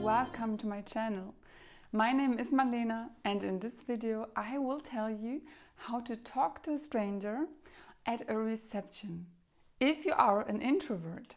welcome to my channel. My name is Malena and in this video I will tell you how to talk to a stranger at a reception if you are an introvert.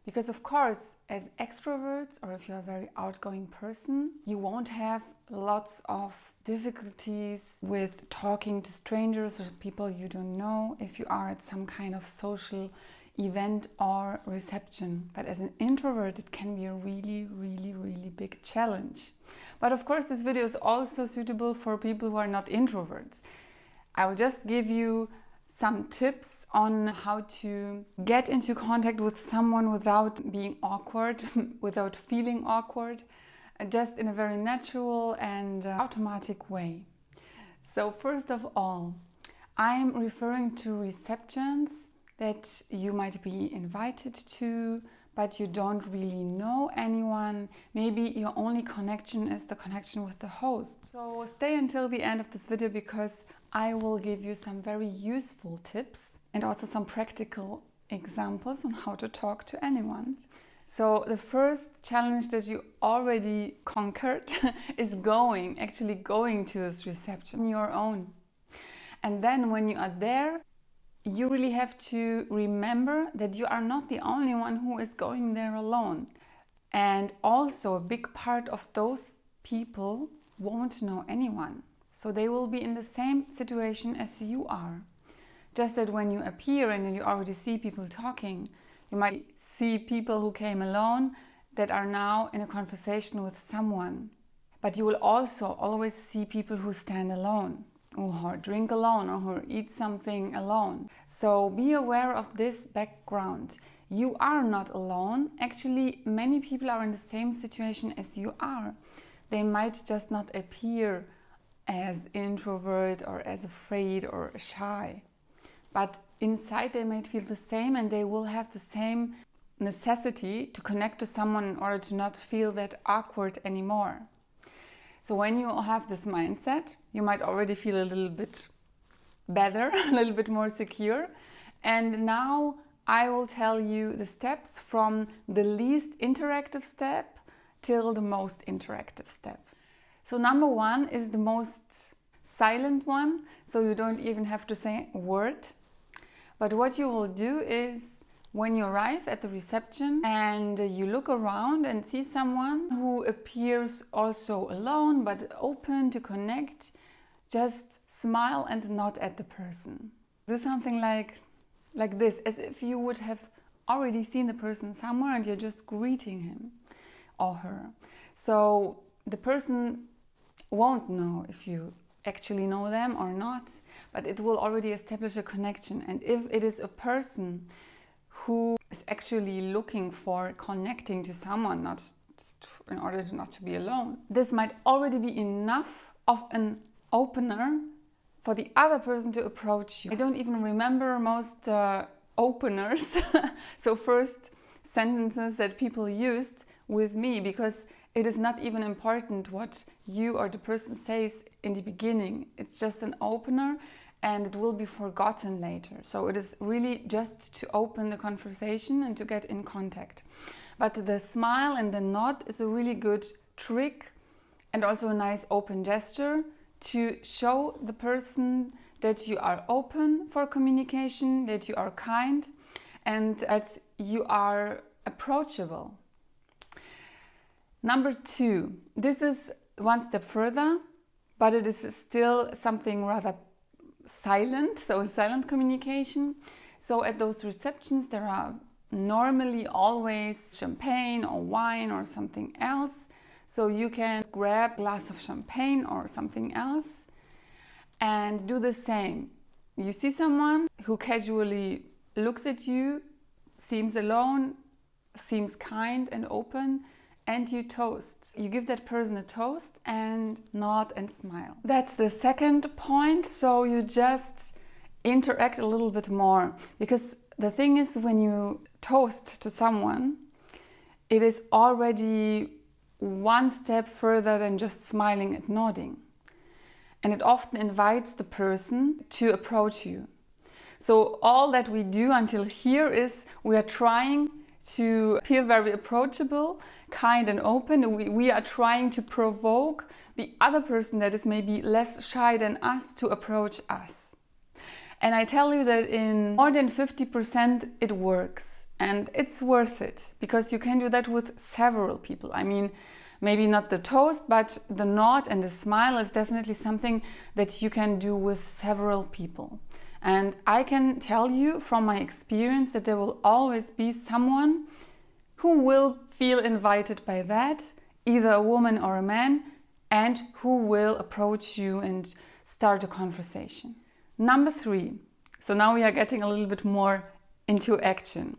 Because of course, as extroverts, or if you're a very outgoing person, you won't have lots of difficulties with talking to strangers or people you don't know if you are at some kind of social event or reception. But as an introvert, it can be a really big challenge. But of course, this video is also suitable for people who are not introverts. I will just give you some tips on how to get into contact with someone without being awkward, without feeling awkward, just in a very natural and automatic way. So first of all, I'm referring to receptions that you might be invited to, but you don't really know anyone. Maybe your only connection is the connection with the host. So stay until the end of this video because I will give you some very useful tips and also some practical examples on how to talk to anyone. So the first challenge that you already conquered is actually going to this reception on your own. And then when you are there, you really have to remember that you are not the only one who is going there alone. And also a big part of those people won't know anyone. So they will be in the same situation as you are. Just that when you appear and you already see people talking, you might see people who came alone that are now in a conversation with someone. But you will also always see people who stand alone, or drink alone, or who eat something alone. So be aware of this background. You are not alone. Actually, many people are in the same situation as you are. They might just not appear as introvert or as afraid or shy. But inside they might feel the same, and they will have the same necessity to connect to someone in order to not feel that awkward anymore. So when you have this mindset, you might already feel a little bit better, a little bit more secure. And now I will tell you the steps from the least interactive step till the most interactive step. So number one is the most silent one, so you don't even have to say a word. But what you will do is, when you arrive at the reception and you look around and see someone who appears also alone but open to connect, just smile and nod at the person. Do something like this, as if you would have already seen the person somewhere and you're just greeting him or her. So the person won't know if you actually know them or not, but it will already establish a connection. And if it is a person who is actually looking for connecting to someone, not in order not to be alone, this might already be enough of an opener for the other person to approach you. I don't even remember most openers, so first sentences that people used with me, because it is not even important what you or the person says in the beginning. It's just an opener and it will be forgotten later. So it is really just to open the conversation and to get in contact. But the smile and the nod is a really good trick and also a nice open gesture to show the person that you are open for communication, that you are kind, and that you are approachable. Number two, this is one step further, but it is still something rather silent, so silent communication. So at those receptions there are normally always champagne or wine or something else. So you can grab a glass of champagne or something else and do the same. You see someone who casually looks at you, seems alone, seems kind and open, and you toast. You give that person a toast and nod and smile. That's the second point. So you just interact a little bit more, because the thing is, when you toast to someone, it is already one step further than just smiling and nodding. And it often invites the person to approach you. So all that we do until here is we are trying to feel very approachable, kind and open. We are trying to provoke the other person that is maybe less shy than us to approach us. And I tell you that in more than 50% it works. And it's worth it, because you can do that with several people. I mean, maybe not the toast, but the nod and the smile is definitely something that you can do with several people. And I can tell you from my experience that there will always be someone who will feel invited by that, either a woman or a man, and who will approach you and start a conversation. Number 3. So now we are getting a little bit more into action.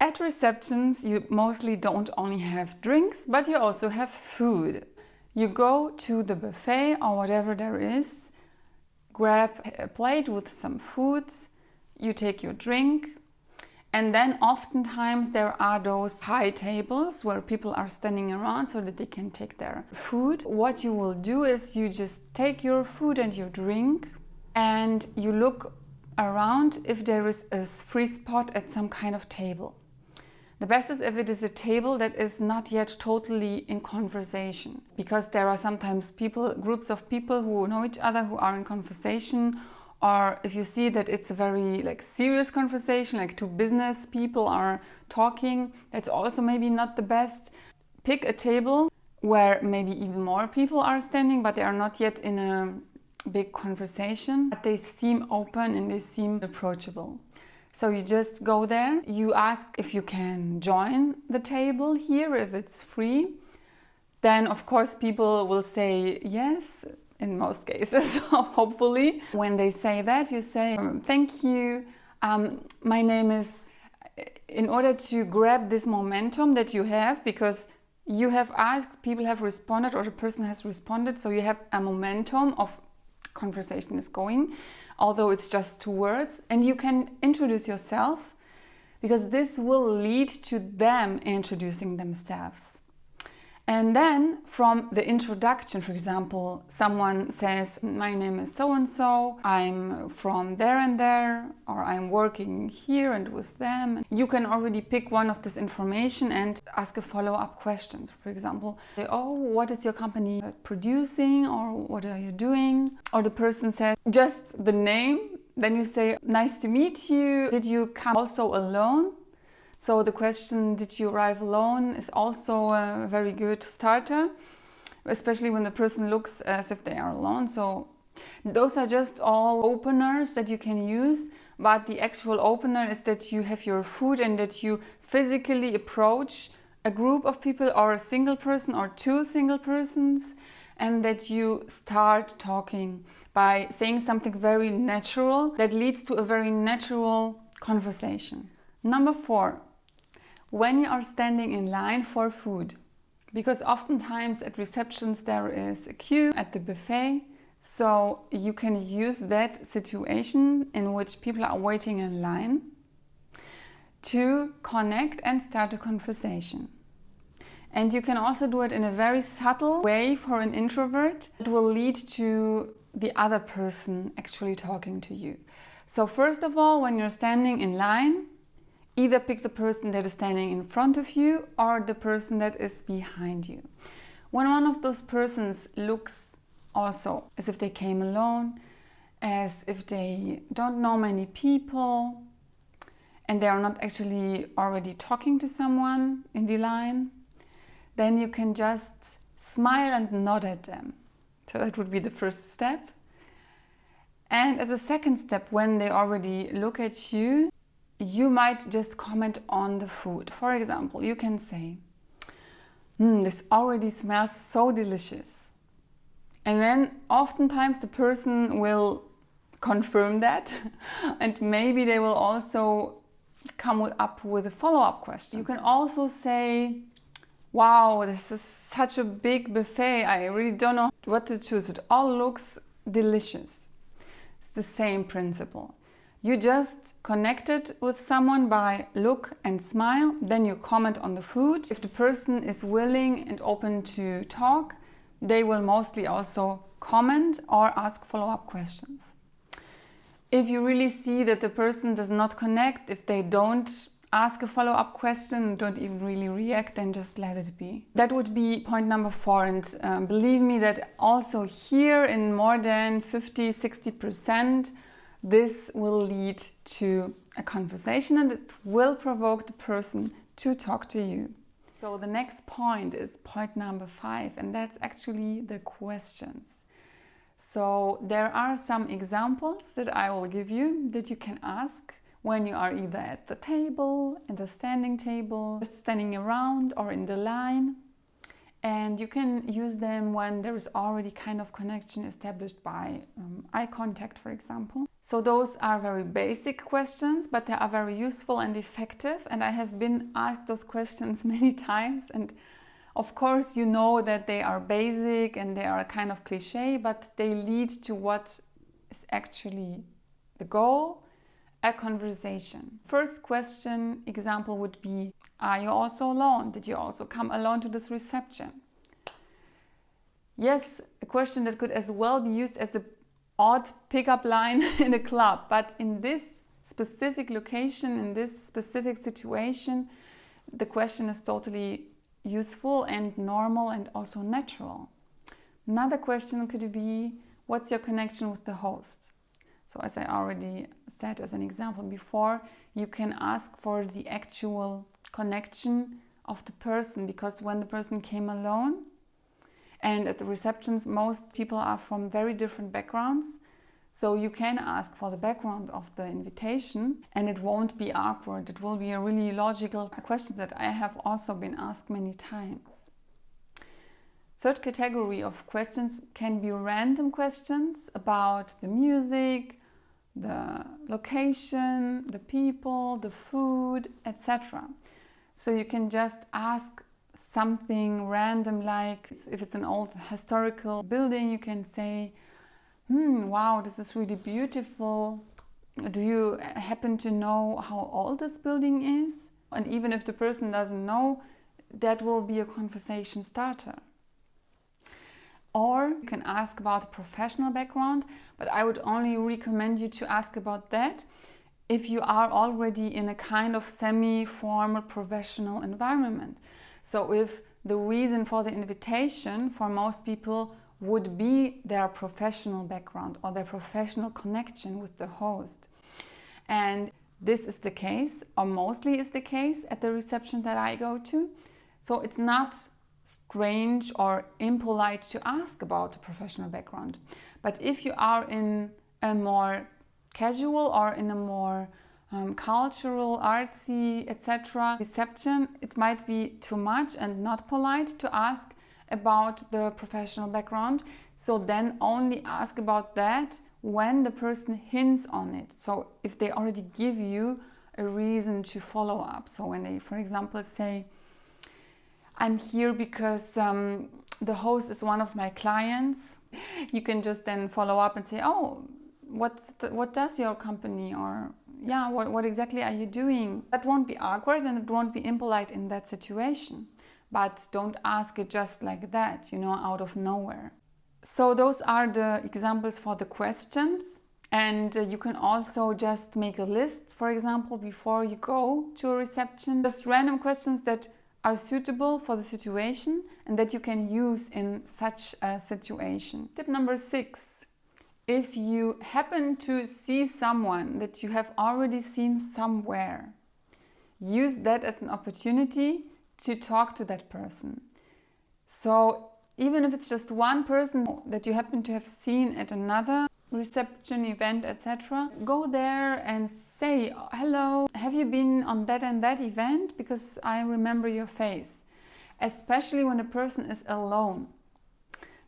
At receptions, you mostly don't only have drinks, but you also have food. You go to the buffet or whatever there is, grab a plate with some food, you take your drink, and then oftentimes there are those high tables where people are standing around so that they can take their food. What you will do is you just take your food and your drink and you look around if there is a free spot at some kind of table. The best is if it is a table that is not yet totally in conversation, because there are sometimes groups of people who know each other who are in conversation, or if you see that it's a very serious conversation, like two business people are talking, that's also maybe not the best. Pick a table where maybe even more people are standing, but they are not yet in a big conversation, but they seem open and they seem approachable. So you just go there, you ask if you can join the table here, if it's free. Then of course people will say yes, in most cases, hopefully. When they say that, you say, thank you, my name is, in order to grab this momentum that you have, because you have asked, people have responded, or the person has responded, so you have a momentum of conversation is going, although it's just 2 words, and you can introduce yourself, because this will lead to them introducing themselves. And then from the introduction, for example, someone says, my name is so-and-so, I'm from there and there, or I'm working here and with them. You can already pick one of this information and ask a follow-up question. For example, oh, what is your company producing, or what are you doing? Or the person says just the name, then you say, nice to meet you. Did you come also alone? So the question, did you arrive alone, is also a very good starter, especially when the person looks as if they are alone. So those are just all openers that you can use, but the actual opener is that you have your food and that you physically approach a group of people, or a single person or 2 single persons, and that you start talking by saying something very natural that leads to a very natural conversation. Number 4. When you are standing in line for food, because oftentimes at receptions there is a queue at the buffet, so you can use that situation in which people are waiting in line to connect and start a conversation. And you can also do it in a very subtle way for an introvert. It will lead to the other person actually talking to you. So first of all, when you're standing in line, either pick the person that is standing in front of you or the person that is behind you. When one of those persons looks also as if they came alone, as if they don't know many people, and they are not actually already talking to someone in the line, then you can just smile and nod at them. So that would be the first step. And as a second step, when they already look at you, you might just comment on the food. For example, you can say, this already smells so delicious. And then oftentimes the person will confirm that and maybe they will also come up with a follow-up question. You can also say, wow, this is such a big buffet, I really don't know what to choose. It all looks delicious. It's the same principle. You just connected with someone by look and smile, then you comment on the food. If the person is willing and open to talk, they will mostly also comment or ask follow-up questions. If you really see that the person does not connect, if they don't ask a follow-up question, don't even really react, and just let it be. That would be point number 4. And believe me that also here in more than 50-60%, this will lead to a conversation and it will provoke the person to talk to you. So the next point is point number 5, and that's actually the questions. So there are some examples that I will give you that you can ask when you are either at the table, in the standing table, just standing around, or in the line. And you can use them when there is already kind of connection established by eye contact, for example. So those are very basic questions, but they are very useful and effective. And I have been asked those questions many times. And of course, you know that they are basic and they are kind of cliche, but they lead to what is actually the goal, a conversation. First question example would be, are you also alone? Did you also come alone to this reception? Yes, a question that could as well be used as an odd pickup line in a club, but in this specific location, in this specific situation, the question is totally useful and normal and also natural. Another question could be, what's your connection with the host? So as I already said as an example before, you can ask for the actual connection of the person, because when the person came alone, and at the receptions most people are from very different backgrounds, so you can ask for the background of the invitation and it won't be awkward. It will be a really logical question that I have also been asked many times. Third category of questions can be random questions about the music, the location, the people, the food, etc. So you can just ask something random, like if it's an old historical building, you can say, wow, this is really beautiful. Do you happen to know how old this building is? And even if the person doesn't know, that will be a conversation starter. Or you can ask about a professional background, but I would only recommend you to ask about that if you are already in a kind of semi-formal professional environment. So if the reason for the invitation for most people would be their professional background or their professional connection with the host. And this is the case, or mostly is the case, at the reception that I go to. So it's not strange or impolite to ask about a professional background. But if you are in a more casual or in a more cultural, artsy, etc. reception, it might be too much and not polite to ask about the professional background. So then only ask about that when the person hints on it. So if they already give you a reason to follow up. So when they, for example, say, I'm here because the host is one of my clients, you can just then follow up and say, oh, what does your company, or yeah, what exactly are you doing? That won't be awkward and it won't be impolite in that situation. But don't ask it just like that, you know, out of nowhere. So those are the examples for the questions. And you can also just make a list, for example, before you go to a reception. Just random questions that are suitable for the situation and that you can use in such a situation. Tip number 6. If you happen to see someone that you have already seen somewhere, use that as an opportunity to talk to that person. So even if it's just one person that you happen to have seen at another reception, event, etc., go there and say, hello, have you been on that and that event? Because I remember your face. Especially when a person is alone.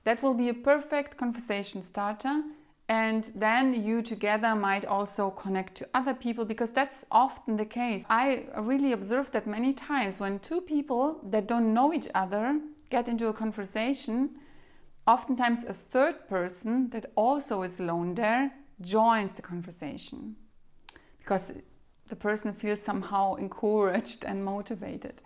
That will be a perfect conversation starter. And then you together might also connect to other people, because that's often the case. I really observed that many times when two people that don't know each other get into a conversation, oftentimes a third person that also is alone there joins the conversation, because the person feels somehow encouraged and motivated.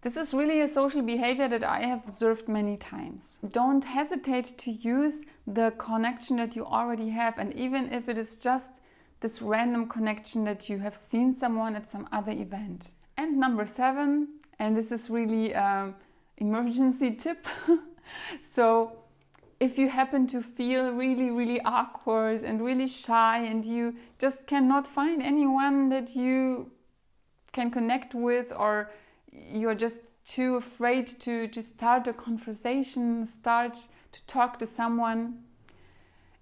This is really a social behavior that I have observed many times. Don't hesitate to use the connection that you already have, and even if it is just this random connection that you have seen someone at some other event. And number 7, and this is really an emergency tip. So if you happen to feel really awkward and really shy and you just cannot find anyone that you can connect with, or you're just too afraid to start a conversation, start to talk to someone,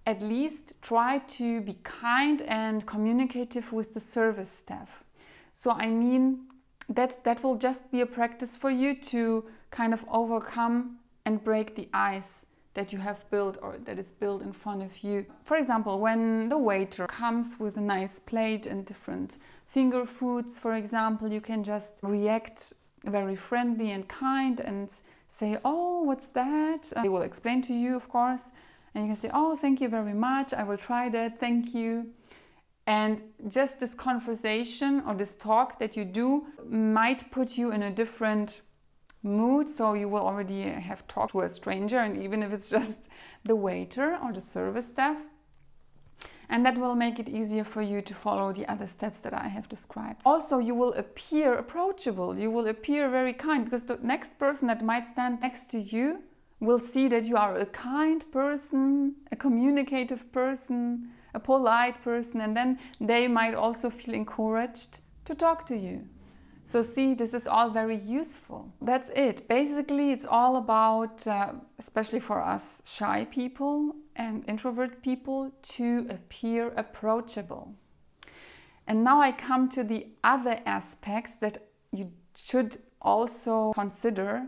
at least try to be kind and communicative with the service staff. So I mean, that will just be a practice for you to kind of overcome and break the ice that you have built or that is built in front of you. For example, when the waiter comes with a nice plate and different finger foods, for example, you can just react very friendly and kind and say, "Oh, what's that?" They will explain to you, of course, and you can say, "Oh, thank you very much, I will try that, thank you." And just this conversation or this talk that you do might put you in a different mood, so you will already have talked to a stranger, and even if it's just the waiter or the service staff, and that will make it easier for you to follow the other steps that I have described. Also, you will appear approachable, you will appear very kind, because the next person that might stand next to you will see that you are a kind person, a communicative person, a polite person, and then they might also feel encouraged to talk to you. So see, this is all very useful. That's it. Basically, it's all about, especially for us shy people and introvert people, to appear approachable. And now I come to the other aspects that you should also consider.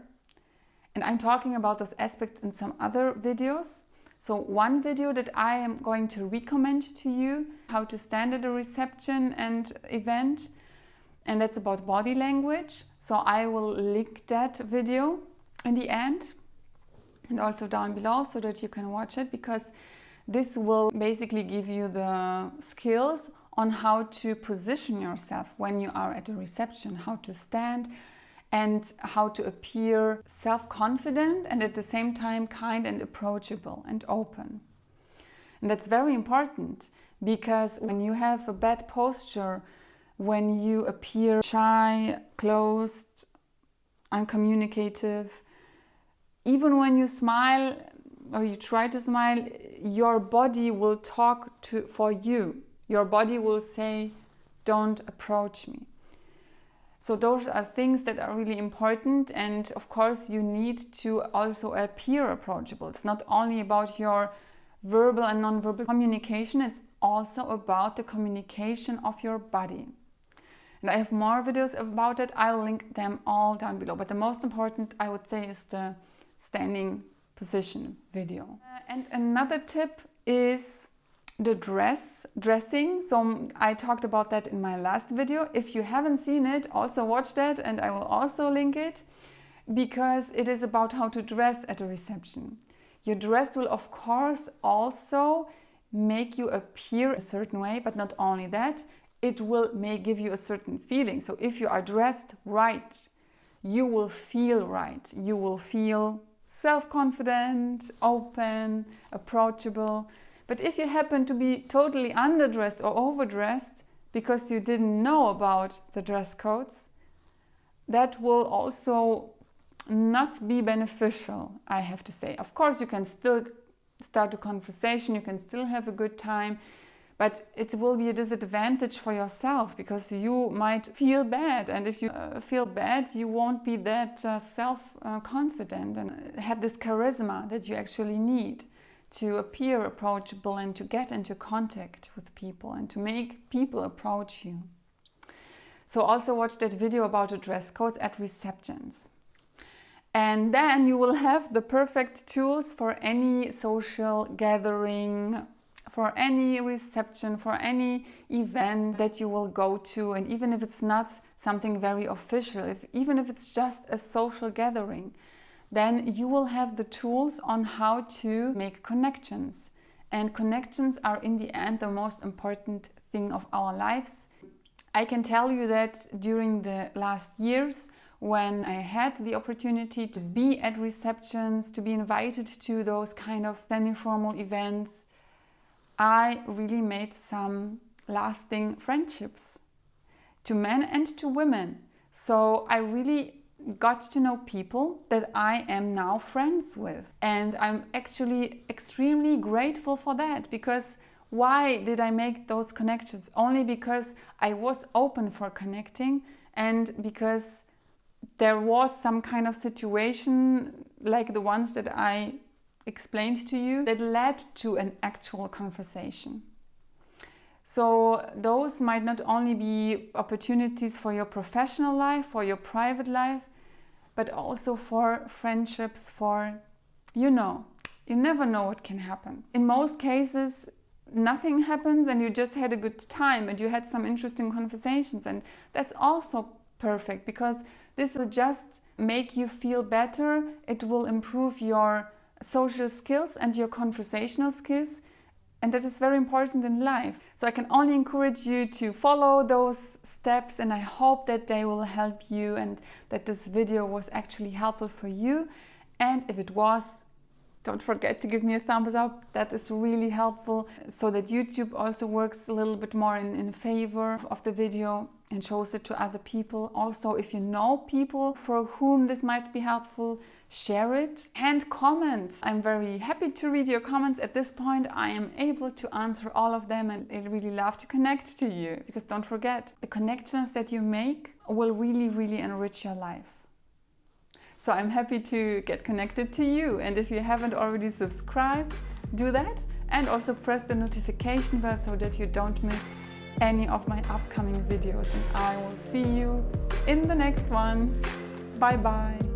And I'm talking about those aspects in some other videos. So one video that I am going to recommend to you, how to stand at a reception and event, and that's about body language. So I will link that video in the end and also down below so that you can watch it, because this will basically give you the skills on how to position yourself when you are at a reception, how to stand and how to appear self-confident and at the same time kind and approachable and open. And that's very important, because when you have a bad posture, when you appear shy, closed, uncommunicative, even when you smile or you try to smile, your body will talk for you. Your body will say, "Don't approach me." So those are things that are really important, and of course you need to also appear approachable. It's not only about your verbal and non-verbal communication, it's also about the communication of your body. And I have more videos about it. I'll link them all down below. But the most important, I would say, is the standing position video. And another tip is the dressing. So I talked about that in my last video. If you haven't seen it, also watch that, and I will also link it, because it is about how to dress at a reception. Your dress will, of course, also make you appear a certain way, but not only that, it may give you a certain feeling. So if you are dressed right, you will feel right. You will feel self-confident, open, approachable. But if you happen to be totally underdressed or overdressed because you didn't know about the dress codes, that will also not be beneficial, I have to say. Of course, you can still start a conversation, you can still have a good time, but it will be a disadvantage for yourself, because you might feel bad, and if you feel bad, you won't be that self-confident and have this charisma that you actually need to appear approachable and to get into contact with people and to make people approach you. So also watch that video about the dress codes at receptions. And then you will have the perfect tools for any social gathering, for any reception, for any event that you will go to. And even if it's not something very official, even if it's just a social gathering, then you will have the tools on how to make connections. And connections are in the end the most important thing of our lives. I can tell you that during the last years, when I had the opportunity to be at receptions, to be invited to those kind of semi-formal events, I really made some lasting friendships, to men and to women. So I really got to know people that I am now friends with. And I'm actually extremely grateful for that, because why did I make those connections? Only because I was open for connecting, and because there was some kind of situation like the ones that I explained to you that led to an actual conversation. So those might not only be opportunities for your professional life, for your private life, but also for friendships, for, you never know what can happen. In most cases, nothing happens and you just had a good time and you had some interesting conversations, and that's also perfect, because this will just make you feel better. It will improve your social skills and your conversational skills, and that is very important in life. So I can only encourage you to follow those steps, and I hope that they will help you and that this video was actually helpful for you. And if it was, don't forget to give me a thumbs up. That is really helpful, so that YouTube also works a little bit more in favor of the video and shows it to other people. Also, if you know people for whom this might be helpful, share it and comment. I'm very happy to read your comments. At this point, I am able to answer all of them, and I really love to connect to you, because don't forget, the connections that you make will really, really enrich your life. So I'm happy to get connected to you, and if you haven't already subscribed, do that, and also press the notification bell so that you don't miss any of my upcoming videos, and I will see you in the next ones. Bye bye.